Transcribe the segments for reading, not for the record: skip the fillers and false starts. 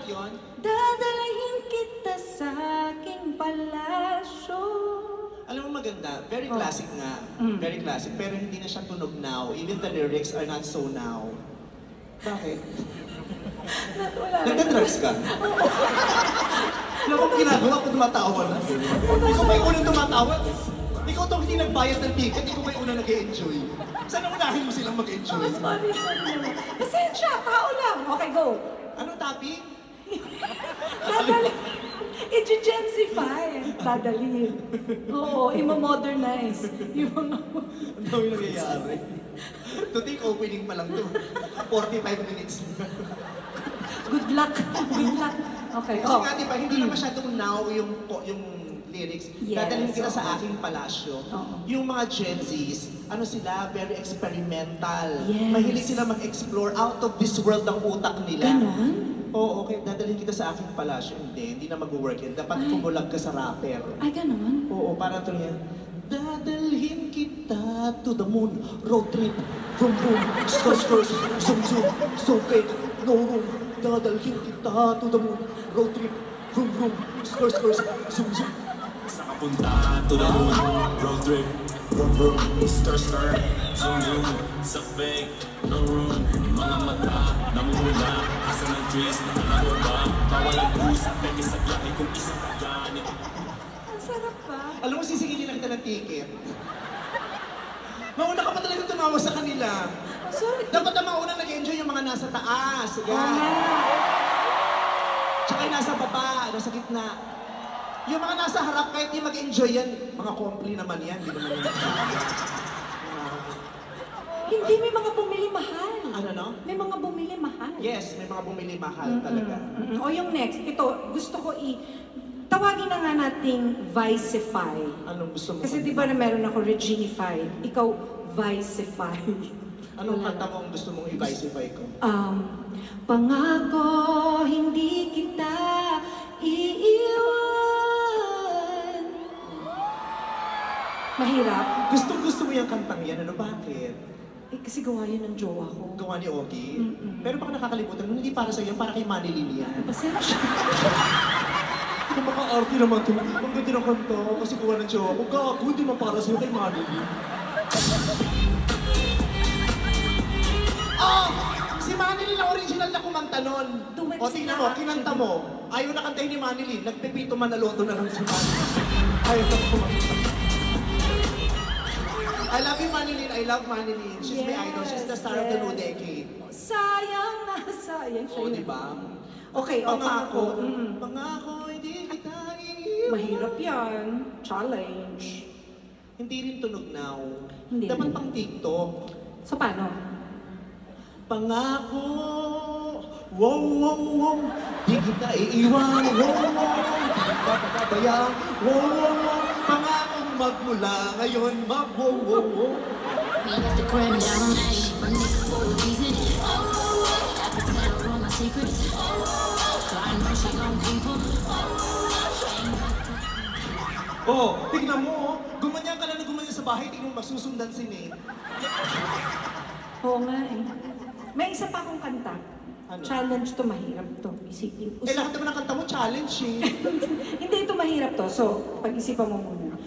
yun? Dadalhin kita sa aking palasyo. Alam mo maganda, very classic nga. Very classic, pero hindi na siya tunog now. Even the lyrics are not so now. Bakit? Wala lang. Nagka-drugs ka? Alam mo ginagawa ko tumatawa na. Ikaw ba yung unang tumatawa? Ikaw itong hindi nagbayad ng ticket, ikaw ba yung unang nag-e-enjoy? Sana unahin mo silang mag-enjoy? Sorry. Pasensya, tao lang. Okay, go. Ano topic? Dadalhin. I-gensify. Dadalhin. Oo, imo-modernize. Yung mga... Ang dami nangyayari. To think opening pa lang to. 45 minutes. Good luck. Good luck. Okay, Kasi nga, di ba, hindi na masyadong now yung lyrics. Yes, Dadalhin kita sa oo. aking palasyo. Oo. Yung mga Gen Zs, ano sila, very experimental. Yes. Mahilig sila mag-explore out of this world ang utak nila. Ganon? Oo, okay. Dadalhin kita sa aking palasyo. Hindi na mag-work yan. Dapat Ay. kumulag ka sa rapper. Ay, ganon? Oo, parang ito yan. Dadalhin kita to the moon, road trip, vroom vroom, skr skr, zoom zoom, so fake, no room. Dadalhin kita to the moon, road trip, vroom vroom, skr skr, zoom zoom. Sa kapunta to the moon, road trip, vroom vroom, stir stir, zoom zoom, sa fake, no room, mga mata, namumula, asa ng trees, nakalago ba, bawal ang pusa, peke sa biyahe kung isa ka ganito. Ang sarap ba? Alam mo, sisingilin na kita ng ticket. Mauna ka pa talaga tumawa sa kanila. Sorry. Dapat na mauna nag-enjoy yung mga nasa taas. Yan. Tsaka yung nasa baba, nasa gitna. Yung mga nasa harap, kahit di mag-enjoy yan, mga kompli naman yan. Hindi naman yan. Hindi, may mga bumili mahal. Ano, no? May mga bumili mahal. Yes, may mga bumili mahal talaga. O yung next, ito, gusto ko tawagin na nga nating Vicify. Anong gusto mo? Kasi di ba na meron ako Reginify, ikaw Vicify. Anong kanta mo ang gusto mong i-vicify ko? Pangako hindi kita iiwan. Mahirap. Gusto mo yung kantang yan. Ano, bakit? Kasi gawa yan ng jowa ko. Gawa ni Ogie. Pero baka nakakalimutan mo, hindi para sa'yo, para kay Manilyn yan. Pasensya. Kung maka-arte naman ito, ang ganda ng kanta, kasi gawa ng jowa ko, gago, hindi man para sa'yo kay Manilyn. Si Manilyn ang original na kumanta nun. Duet O tingnan mo, sila, kinanta mo. Ayaw na kantahin ni Manilyn, nagpipito manaloto na lang si Manilyn. Ayaw na kumanta. I love you, Manilyn. I love Manilyn. She's my idol. She's the star of the new decade. Sayang na sayang siya. Oo, yun. di ba? Okay, Pangako, pangako. pangako, hindi kita iiwan. Mahirap yan. Challenge. Hindi rin tunog now. Hindi. Dapat pang TikTok. So, paano? Pangako, wow, wow, wow, di kita iiwan, wow, wow, wow, di kita papabayaan, wow, wow, wow, pangakong magmula ngayon, wow, wow, wow. We got the gram down, my nigga for a reason. I can tell all my secrets. God mercy on people. Oh, tignan mo, oh. Gumanyan ka na gumanyan sa bahay, tignan mo magsusundan si Nate. Oo nga eh. May isa pa akong kanta. Ano? Challenge to, mahirap to. Isipin. Eh, lahat naman ng kanta mo, challenge eh. Hindi ito mahirap to. So, pag-isipan mo muna.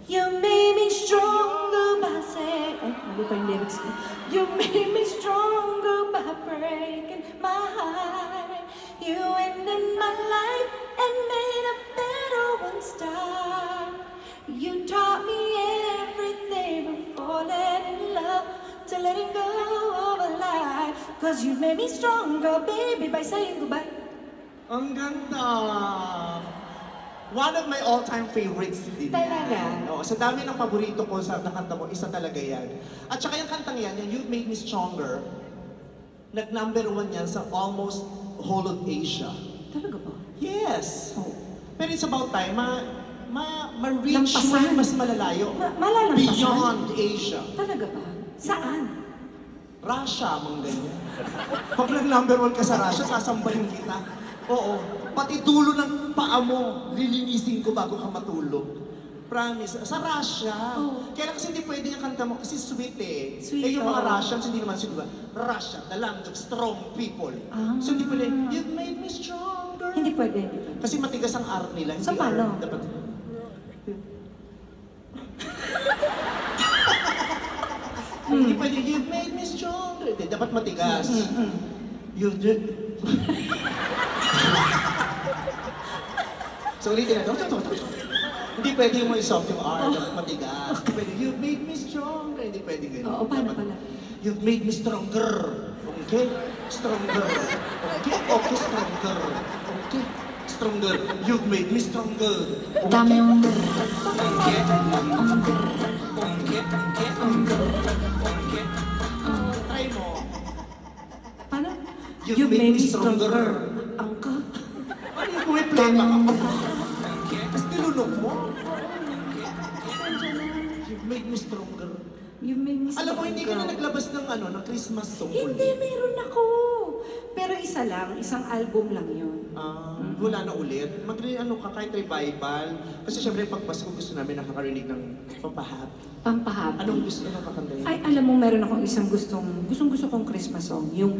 You made me stronger by saying... Ay, mali pa yung lyrics ko. You made me stronger by breaking my heart. You ended my life and made a better one start. You taught me everything from falling in love to letting go of a lie. Cause you made me stronger, baby, by saying goodbye. Ang ganda! One of my all-time favorites din yan. Talaga? Oo, sa dami ng paborito ko sa nakanta mo, isa talaga yan. At saka yung kantang yan, yung You Made Me Stronger, nag-number 1 yan sa almost whole of Asia. Talaga ba? Yes! Oh. Pero it's about time, ma-reach mo Lampasan. yung mas malalayo. Malalampasan? Beyond Asia. Talaga ba? Saan? Russia, mga ganyan. Pag nag-number 1 ka sa Russia, sasambahin kita. Oo, pati dulo ng paa mo, lilinisin ko bago ka matulog. Promise. Sa Russia. Oh. Kaya kasi hindi pwede yung kanta mo kasi sweet eh. Sweet, eh yung mga oh. Russians, hindi naman sila, Russia, the land of strong people. Ah. So hindi pwede, you've made me strong pwede. Kasi matigas ang R nila. So, Hindi paano? R, dapat... Hindi pwede, you've made me stronger. Hindi, dapat matigas. You did... So ulitin na. Hindi pwede yung may soft yung R, dapat matigas. Hindi pwede, you've made me stronger. Hindi pwede ganyan. Oo, paano Dapat, pala? You've made me stronger. Okay? Stronger. Okay? Okay, stronger. Okay? Stronger. You've made me stronger. Dame un Okay? Try mo. Paano? You've made me stronger. Ang ka? Ano yung may playback ako? Tapos nilunok mo. You've made me stronger. You made me Alam mo, hindi ka na stronger. naglabas ng ano, ng Christmas song. Hindi, meron ako. Pero isa lang, isang album lang yun. Wala na ulit. Ano ka, kahit revival. Kasi syempre, pag Pasko gusto namin nakakarinig ng pampahappy. Pampahappy. Anong kakanta yun? Ay, alam mo, meron akong isang gusto kong Christmas song. Yung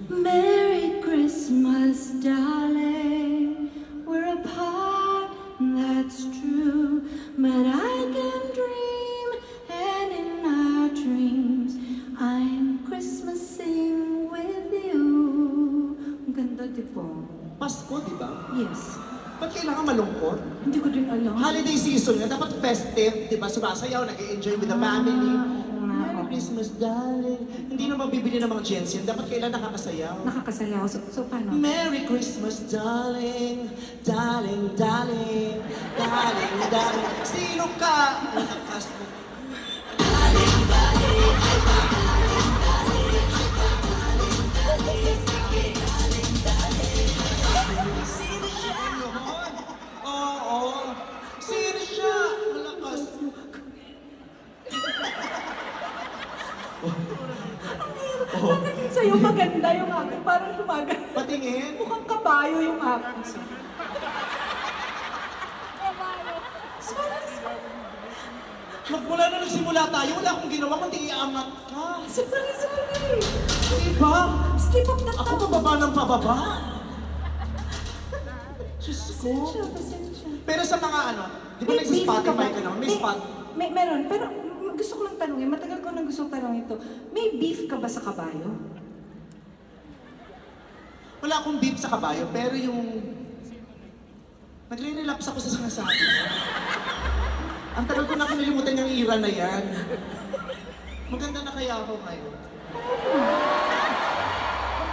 Merry Christmas, darling. We're apart, that's true. But I can dream, and in our dreams, I'm Christmasing with you. Ang ganda, di ba? Pasko, di ba? Yes. Ba't kailangan malungkot? Hindi ko din alam. Holiday season nga, dapat festive, di ba? Sumasayaw, nag-enjoy with the family. oo nga. Merry Christmas, darling. Hindi naman bibili ng mga Gen Z. Dapat kailan nakakasayaw. Nakakasayaw. So paano? Merry Christmas, darling. Darling, darling. Darling, darling. Sino ka? Nakakas mo. Sino siya yun? Oo. Sino siya? Malakas mo. Bakit yung sa'yo maganda yung akin? Parang lumagan. Patingin. Mukhang kabayo yung akin. Magmula na nagsimula tayo, wala akong ginawa kundi iangat ka. Sorry. Diba? Slip of the Ako tongue. pababa ng pababa. Diyos ko. Pasensya. Pero sa mga ano, di ba May beef nagsa-Spotify ba? ka naman? May spot. Meron, pero gusto ko lang tanungin, matagal ko nang gusto tanongin ito. May beef ka ba sa kabayo? Wala akong beef sa kabayo, pero yung... Nagre-relapse ako sa sinasabi niya. Ang tagal ko na kinilimutan yung era na yan. Maganda na kaya ako ngayon.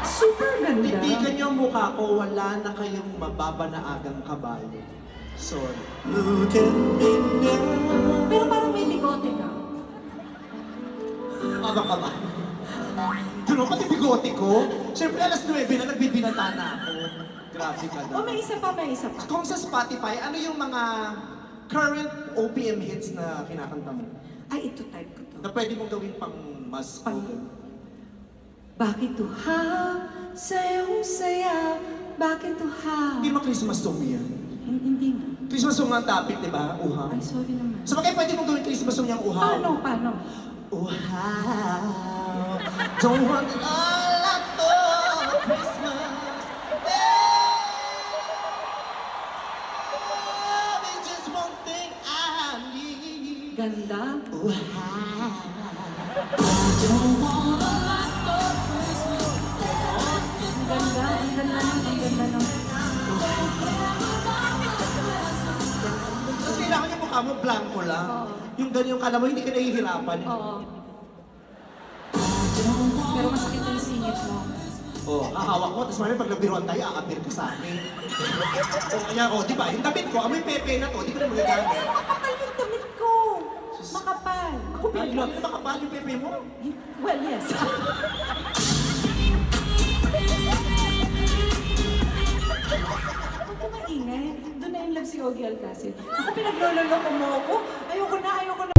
Super ganda. Titigan niyo ang mukha ko, wala na kayong mababa na agang kabayo. Sorry. Look at me now. Pero parang may bigote ka. Agang kabayo. Doon pati bigote ko. Siyempre alas 9 na nagbibinata na ako. Grabe ka O na. may isa pa. Kung sa Spotify, ano yung mga current OPM hits na kinakanta mo? Ay, ito type ko to. Na pwede mong gawin pang mas Bakit tuha, sayong saya, bakit tuha? Hindi mo Christmas song yan. Hindi nga. Christmas song ang topic, di ba? Uhaw. Ay, sorry naman. So bagay pwede mong gawin Christmas song yung uhaw. Paano? Uhaw. Don't want it all at all Christmas. Love is just one thing I need. Ganda. Uhaw. Ang ganda ng. Tapos kailangan yung mukha mo blanco lang. Oo. Yung ganyan kala mo, hindi ka nahihirapan. Oo. Pero masakit yung singit mo. Oh, hahawak mo, tapos mamaya pag nabiruan tayo, aapir ka sa akin. O kaya, di ba, yung damit ko, amoy pepe na to, di ko na magagamit. Pero makapal yung damit ko. Makapal. Ako Ay, pinag- grabe, makapal yung pepe mo. Well, yes. Huwag ka maingay. Doon na in love si Ogie Alcacid. Ako pinaglololoko mo ako. Ayoko na.